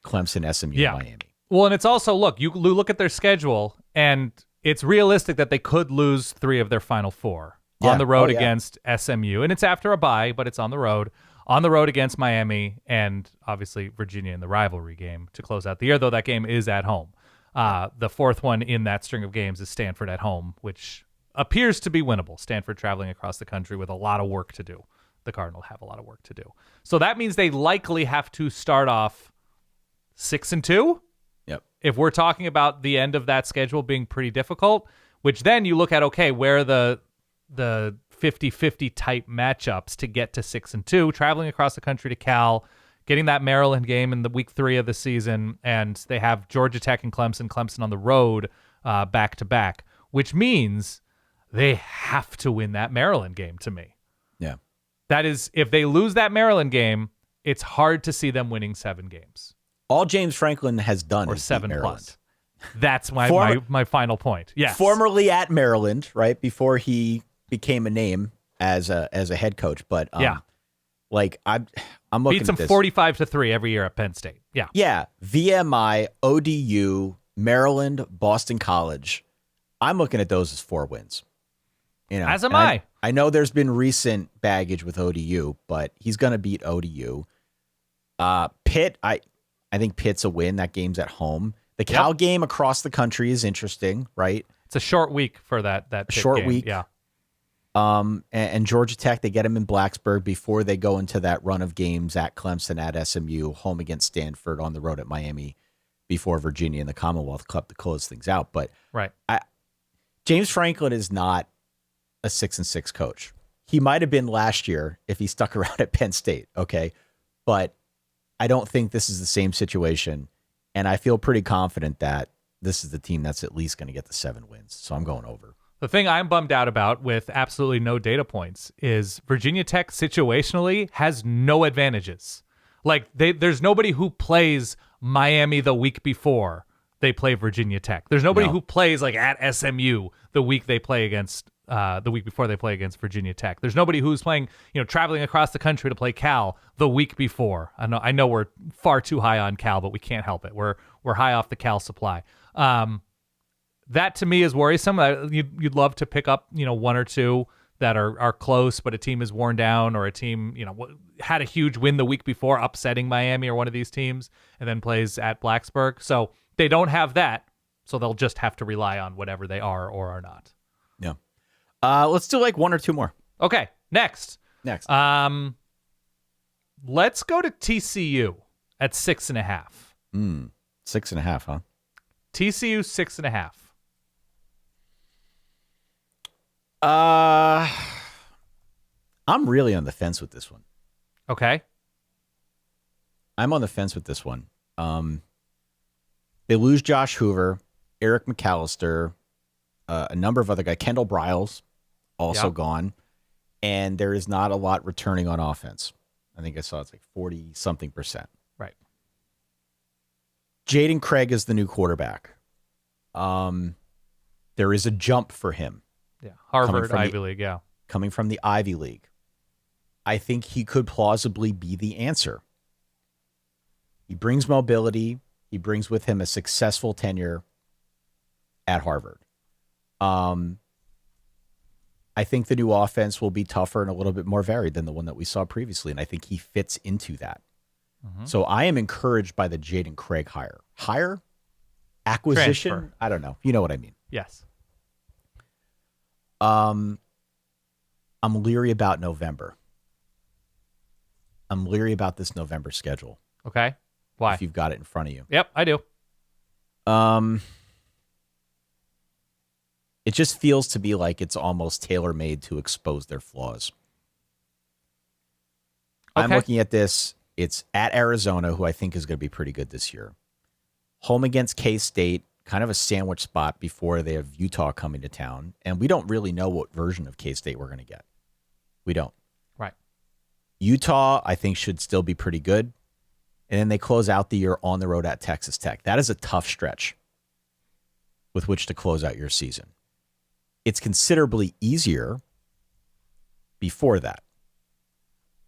Clemson, SMU, and Miami. Well, and it's also, you look at their schedule, and it's realistic that they could lose 3 of their final 4 on the road against SMU. And it's after a bye, but it's on the road. On the road against Miami, and obviously Virginia in the rivalry game to close out the year, though that game is at home. The 4th one in that string of games is Stanford at home, which appears to be winnable. Stanford traveling across the country with a lot of work to do. The Cardinals have a lot of work to do. So that means they likely have to start off 6-2. Yep. If we're talking about the end of that schedule being pretty difficult, which then you look at, okay, where the 50-50 type matchups to get to 6-2, traveling across the country to Cal, getting that Maryland game in the week 3 of the season, and they have Georgia Tech and Clemson on the road back to back, which means they have to win that Maryland game to me. Yeah. That is, if they lose that Maryland game, it's hard to see them winning 7 games. All James Franklin has done or is 7 beat Maryland. plus. That's my final point. Yes. Formerly at Maryland, right before he became a name as a head coach, but I'm looking beats them at this. 45-3 every year at Penn State. Yeah. Yeah, VMI, ODU, Maryland, Boston College. I'm looking at those as 4 wins. As am I. I know there's been recent baggage with ODU, but he's going to beat ODU. Pitt, I think Pitt's a win. That game's at home. The Cal game across the country is interesting, right? It's a short week for that Pitt short game. week. Yeah. And Georgia Tech, they get them in Blacksburg before they go into that run of games at Clemson, at SMU, home against Stanford, on the road at Miami, before Virginia and the Commonwealth Cup to close things out. But right. James Franklin is not a 6-6 coach. He might have been last year if he stuck around at Penn State, okay? But I don't think this is the same situation, and I feel pretty confident that this is the team that's at least going to get the 7 wins. So I'm going over. The thing I'm bummed out about, with absolutely no data points, is Virginia Tech situationally has no advantages. Like, there's nobody who plays Miami the week before they play Virginia Tech. There's nobody who plays like at SMU the week they play against the week before they play against Virginia Tech. There's nobody who's playing, traveling across the country to play Cal the week before. I know we're far too high on Cal, but we can't help it. We're high off the Cal supply. That to me is worrisome. You'd love to pick up, 1 or 2 that are close, but a team is worn down, or a team, had a huge win the week before, upsetting Miami or one of these teams, and then plays at Blacksburg. So they don't have that, so they'll just have to rely on whatever they are or are not. Yeah. Let's do like 1 or 2 more. Okay, next. Let's go to TCU at 6.5. 6.5, huh? TCU 6.5. I'm really on the fence with this one. Okay. I'm on the fence with this one. They lose Josh Hoover. Eric McAllister, a number of other guys. Kendall Briles also gone. And there is not a lot returning on offense. I think I saw it's like 40-something%. Right. Jaden Craig is the new quarterback. There is a jump for him. Yeah. Harvard, Ivy League, yeah. Coming from the Ivy League. I think he could plausibly be the answer. He brings mobility. He brings with him a successful tenure at Harvard. I think the new offense will be tougher and a little bit more varied than the one that we saw previously, and I think he fits into that. Mm-hmm. So I am encouraged by the Jaden Craig hire. Hire? Acquisition? Transfer. I don't know. You know what I mean. Yes. I'm leery about November. I'm leery about this November schedule. Okay. Why? If you've got it in front of you. Yep, I do. It just feels to me like it's almost tailor-made to expose their flaws. Okay. I'm looking at this. It's at Arizona, who I think is going to be pretty good this year. Home against K-State, kind of a sandwich spot before they have Utah coming to town. And we don't really know what version of K-State we're going to get. We don't. Right. Utah, I think, should still be pretty good. And then they close out the year on the road at Texas Tech. That is a tough stretch with which to close out your season. It's considerably easier before that.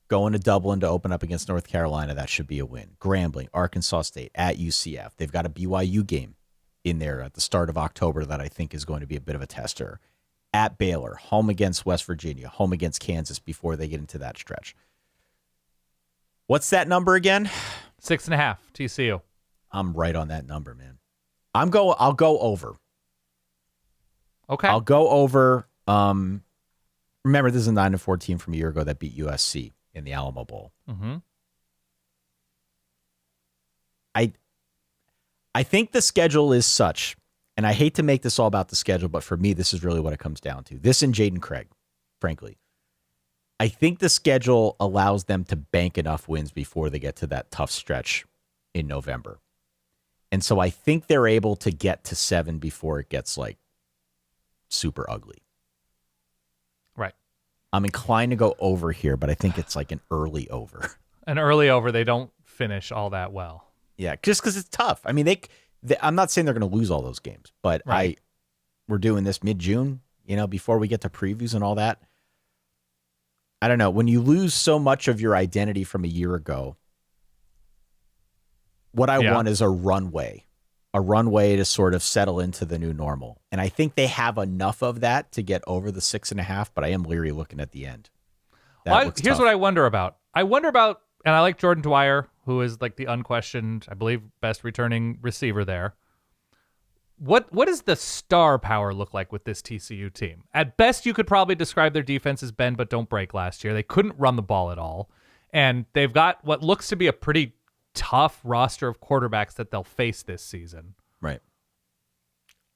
Going to Dublin to open up against North Carolina, that should be a win. Grambling, Arkansas State, at UCF. They've got a BYU game in there at the start of October that I think is going to be a bit of a tester. At Baylor, home against West Virginia, home against Kansas before they get into that stretch. What's that number again? 6.5, TCU. I'm right on that number, man. I'll go over. Okay. I'll go over. Remember, this is a 9-4 team from a year ago that beat USC in the Alamo Bowl. Mm-hmm. I think the schedule is such, and I hate to make this all about the schedule, but for me, this is really what it comes down to. This and Jaden Craig, frankly. I think the schedule allows them to bank enough wins before they get to that tough stretch in November. And so I think they're able to get to 7 before it gets like super ugly. Right. I'm inclined to go over here, but I think it's like an early over. An early over, they don't finish all that well. Yeah, just because it's tough. I mean, they I'm not saying they're going to lose all those games, but right. We're doing this mid-June, before we get to previews and all that. I don't know. When you lose so much of your identity from a year ago, what I want is a runway to sort of settle into the new normal. And I think they have enough of that to get over the 6.5, but I am leery looking at the end. Here's what I wonder about. And I like Jordan Dwyer, who is like the unquestioned, I believe, best returning receiver there. What does the star power look like with this TCU team? At best, you could probably describe their defense as bend but don't break last year. They couldn't run the ball at all. And they've got what looks to be a pretty tough roster of quarterbacks that they'll face this season. Right.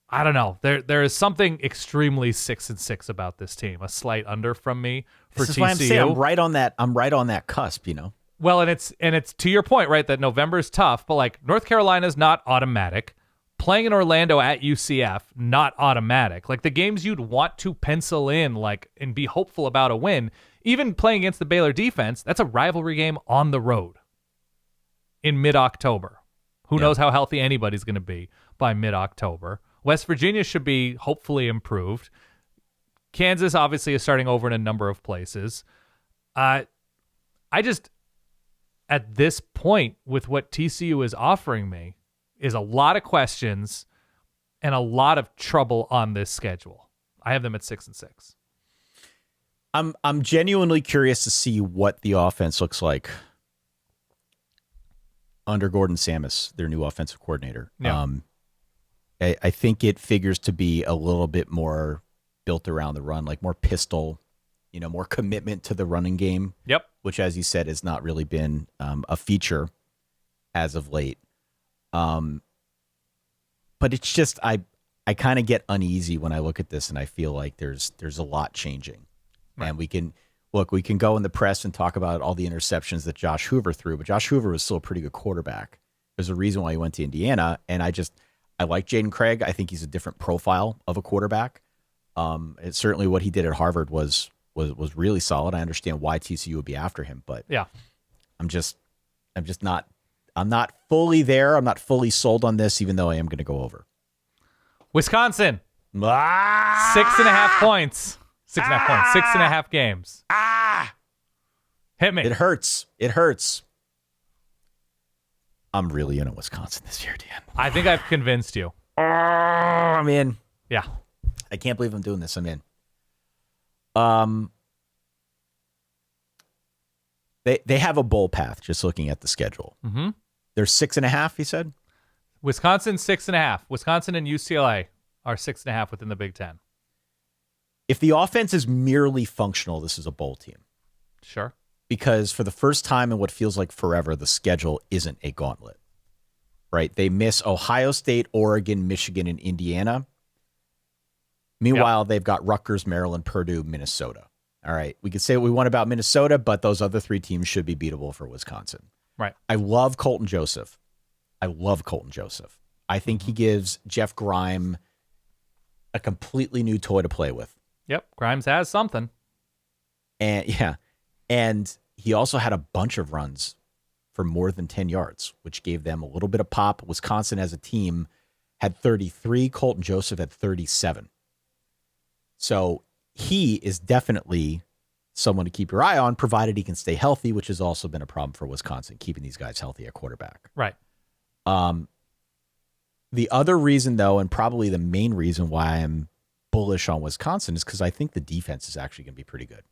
I don't know. There is something extremely 6-6 about this team. A slight under from me for TCU. This is why I'm saying I'm right on that cusp, Well, and it's to your point, right, that November is tough, but like North Carolina's not automatic. Playing in Orlando at UCF, not automatic. Like the games you'd want to pencil in and be hopeful about a win, even playing against the Baylor defense, that's a rivalry game on the road in mid-October. Who knows how healthy anybody's going to be by mid-October. West Virginia should be hopefully improved. Kansas obviously is starting over in a number of places. I just, at this point, with what TCU is offering me, is a lot of questions and a lot of trouble on this schedule. I have them at 6-6. I'm genuinely curious to see what the offense looks like under Gordon Samus, their new offensive coordinator. Yeah. I think it figures to be a little bit more built around the run, like more pistol, more commitment to the running game. Yep. Which, as you said, has not really been a feature as of late. But it's just I kind of get uneasy when I look at this, and I feel like there's a lot changing. Right. And we can go in the press and talk about all the interceptions that Josh Hoover threw, but Josh Hoover was still a pretty good quarterback. There's a reason why he went to Indiana, and I I like Jaden Craig. I think he's a different profile of a quarterback. It's certainly what he did at Harvard was really solid. I understand why TCU would be after him, but Yeah. I'm not fully there. I'm not fully sold on this, even though I am going to go over. Wisconsin. 6.5 points. 6.5 points. 6.5 games. Hit me. It hurts. It hurts. I'm really in Wisconsin this year, Dan. I think I've convinced you. I'm in. Yeah. I can't believe I'm doing this. I'm in. They have a bowl path, just looking at the schedule. Mm-hmm. They're 6.5, he said? Wisconsin, 6.5. Wisconsin and UCLA are 6.5 within the Big Ten. If the offense is merely functional, this is a bowl team. Sure. Because for the first time in what feels like forever, the schedule isn't a gauntlet, right? They miss Ohio State, Oregon, Michigan, and Indiana. Meanwhile, They've got Rutgers, Maryland, Purdue, Minnesota. All right. We could say what we want about Minnesota, but those other three teams should be beatable for Wisconsin. Right. I love Colton Joseph. I think he gives Jeff Grime a completely new toy to play with. Yep. Grimes has something. And he also had a bunch of runs for more than 10 yards, which gave them a little bit of pop. Wisconsin as a team had 33. Colton Joseph had 37. So he is definitely someone to keep your eye on, provided he can stay healthy, which has also been a problem for Wisconsin, keeping these guys healthy at quarterback. Right. The other reason, though, and probably the main reason why I'm bullish on Wisconsin is because I think the defense is actually going to be pretty good.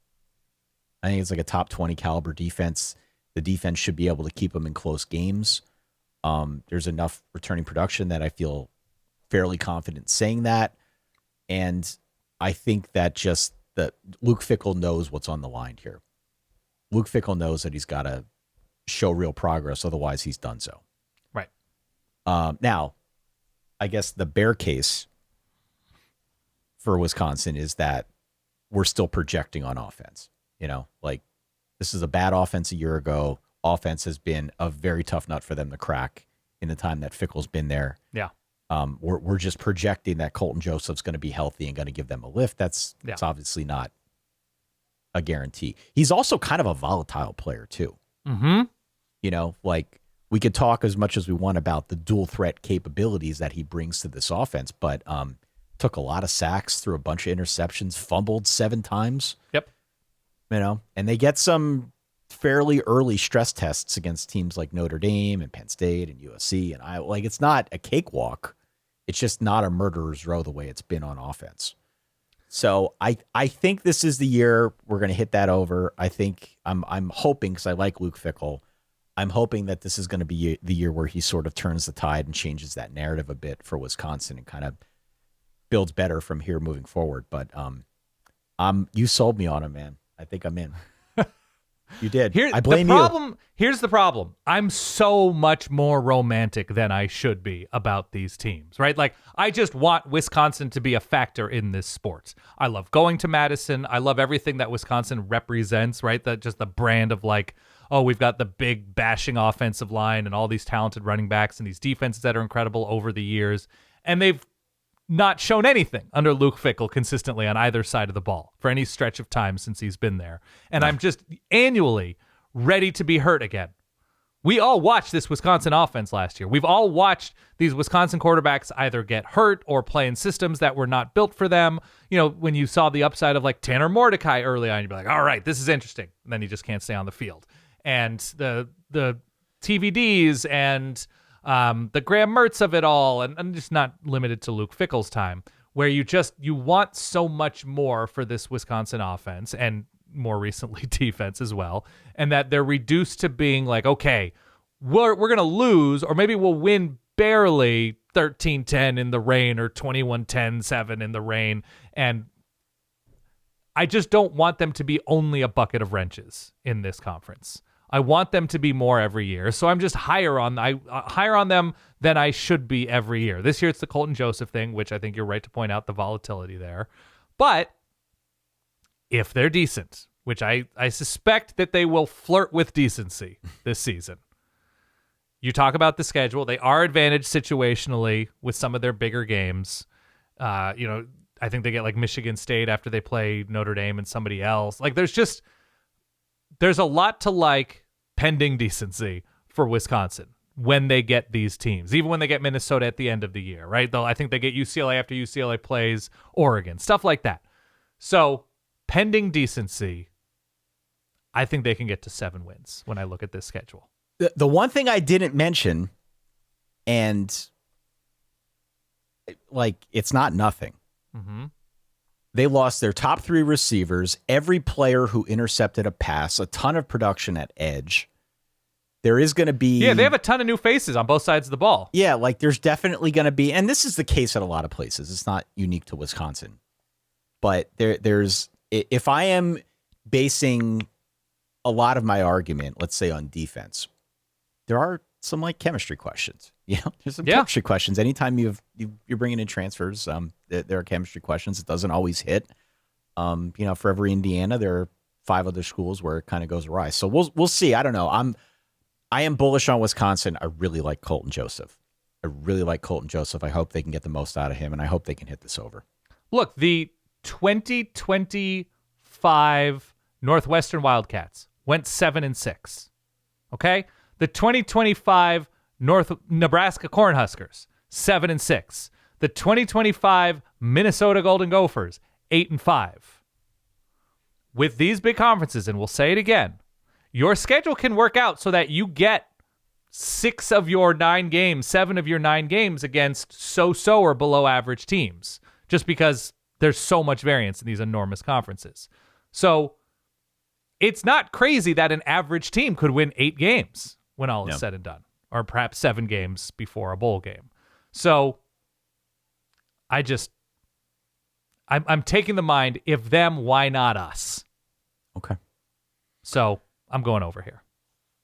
I think it's like a top 20 caliber defense. The defense should be able to keep them in close games. There's enough returning production that I feel fairly confident saying that. And I think that just that Luke Fickell knows what's on the line here. Luke Fickell knows that he's got to show real progress. Otherwise, he's done so. Right. Now, I guess the bear case for Wisconsin is that we're still projecting on offense. Like this is a bad offense a year ago. Offense has been a very tough nut for them to crack in the time that Fickell's been there. Yeah. We're just projecting that Colton Joseph's going to be healthy and going to give them a lift. That's obviously not a guarantee. He's also kind of a volatile player too. Mm-hmm. Like we could talk as much as we want about the dual threat capabilities that he brings to this offense, but took a lot of sacks, threw a bunch of interceptions, fumbled 7 times. Yep. And they get some fairly early stress tests against teams like Notre Dame and Penn State and USC. And it's not a cakewalk. It's just not a murderer's row the way it's been on offense. So I think this is the year we're going to hit that over. I think I'm hoping, because I like Luke Fickell, I'm hoping that this is going to be the year where he sort of turns the tide and changes that narrative a bit for Wisconsin and kind of builds better from here moving forward. But you sold me on him, man. I think I'm in. You did. I blame you. Here's the problem. I'm so much more romantic than I should be about these teams, right? Like, I just want Wisconsin to be a factor in this sport. I love going to Madison. I love everything that Wisconsin represents, right? Just the brand of like, oh, we've got the big bashing offensive line and all these talented running backs and these defenses that are incredible over the years. And they've not shown anything under Luke Fickell consistently on either side of the ball for any stretch of time since he's been there. And I'm just annually ready to be hurt again. We all watched this Wisconsin offense last year. We've all watched these Wisconsin quarterbacks either get hurt or play in systems that were not built for them. When you saw the upside of like Tanner Mordecai early on, you'd be like, all right, this is interesting. And then he just can't stay on the field. And the TVDs and the Graham Mertz of it all, and just not limited to Luke Fickell's time, where you want so much more for this Wisconsin offense and more recently defense as well, and that they're reduced to being like, okay, we're going to lose, or maybe we'll win barely 13-10 in the rain or 21-10-7 in the rain, and I just don't want them to be only a bucket of wrenches in this conference. I want them to be more every year. So I'm just higher on them than I should be every year. This year it's the Colton Joseph thing, which I think you're right to point out the volatility there. But if they're decent, which I suspect that they will flirt with decency this season, you talk about the schedule. They are advantaged situationally with some of their bigger games. I think they get like Michigan State after they play Notre Dame and somebody else. Like there's a lot to like pending decency for Wisconsin when they get these teams, even when they get Minnesota at the end of the year, right? I think they get UCLA after UCLA plays Oregon, stuff like that. So pending decency, I think they can get to 7 wins when I look at this schedule. The one thing I didn't mention, and like it's not nothing. Mm-hmm. They lost their top 3 receivers, every player who intercepted a pass, a ton of production at edge. There is going to be... Yeah, they have a ton of new faces on both sides of the ball. Yeah, like there's definitely going to be... And this is the case at a lot of places. It's not unique to Wisconsin. But there's... If I am basing a lot of my argument, let's say on defense, there are some like chemistry questions. There's some chemistry questions. Anytime you're bringing in transfers, there are chemistry questions. It doesn't always hit. For every Indiana, there are 5 other schools where it kind of goes awry. So we'll see. I don't know. I am bullish on Wisconsin. I really like Colton Joseph. I hope they can get the most out of him, and I hope they can hit this over. Look, the 2025 Northwestern Wildcats went 7-6. Okay? The 2025 Nebraska Cornhuskers, 7-6. The 2025 Minnesota Golden Gophers, 8-5. With these big conferences, and we'll say it again, your schedule can work out so that you get 7 of your 9 games against so-so or below average teams, just because there's so much variance in these enormous conferences. So it's not crazy that an average team could win 8 games when all is said and done, or perhaps 7 games before a bowl game. So I'm taking the mind, if them, why not us? Okay. So I'm going over here.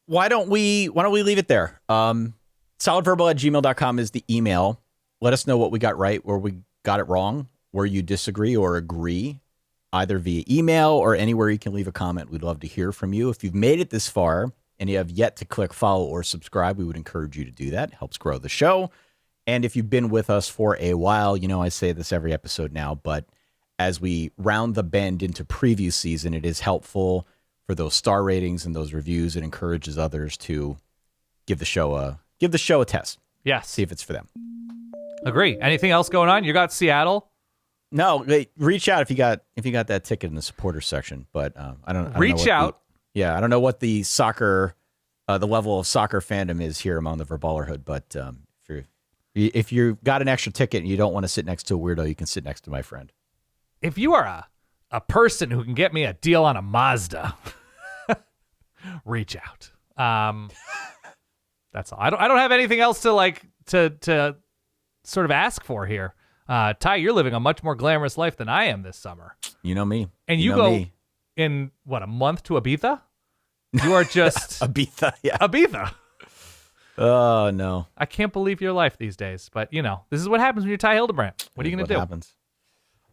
Why don't we leave it there? Solidverbal@gmail.com is the email. Let us know what we got right, where we got it wrong, where you disagree or agree, either via email or anywhere you can leave a comment. We'd love to hear from you. If you've made it this far and you have yet to click follow or subscribe, we would encourage you to do that. It helps grow the show. And if you've been with us for a while, I say this every episode now, but as we round the bend into preview season, it is helpful for those star ratings and those reviews. It encourages others to give the show a test. Yes. See if it's for them. Agree. Anything else going on? You got Seattle? No, reach out if you got that ticket in the supporters section. But I don't reach out. I don't know what the soccer, the level of soccer fandom is here among the Verballerhood. But if you've got an extra ticket and you don't want to sit next to a weirdo, you can sit next to my friend. If you are a person who can get me a deal on a Mazda, reach out. That's all. I don't have anything else to sort of ask for here. Ty, you're living a much more glamorous life than I am this summer. You know me. And you go in a month to Ibiza? You are just Ibiza, yeah. Ibiza. Oh no. I can't believe your life these days, but this is what happens when you're Ty Hildebrandt. What are you going to do? Happens.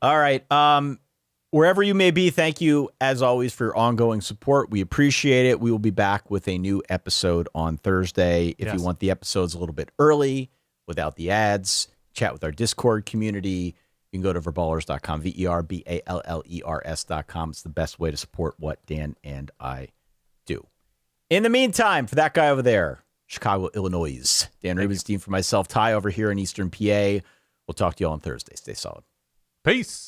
All right. Wherever you may be, thank you, as always, for your ongoing support. We appreciate it. We will be back with a new episode on Thursday. If you want the episodes a little bit early, without the ads, chat with our Discord community, you can go to verballers.com, verballers.com. It's the best way to support what Dan and I do. In the meantime, for that guy over there, Chicago, Illinois, Dan Rubenstein, for myself, Ty over here in Eastern PA. We'll talk to you all on Thursday. Stay solid. Peace.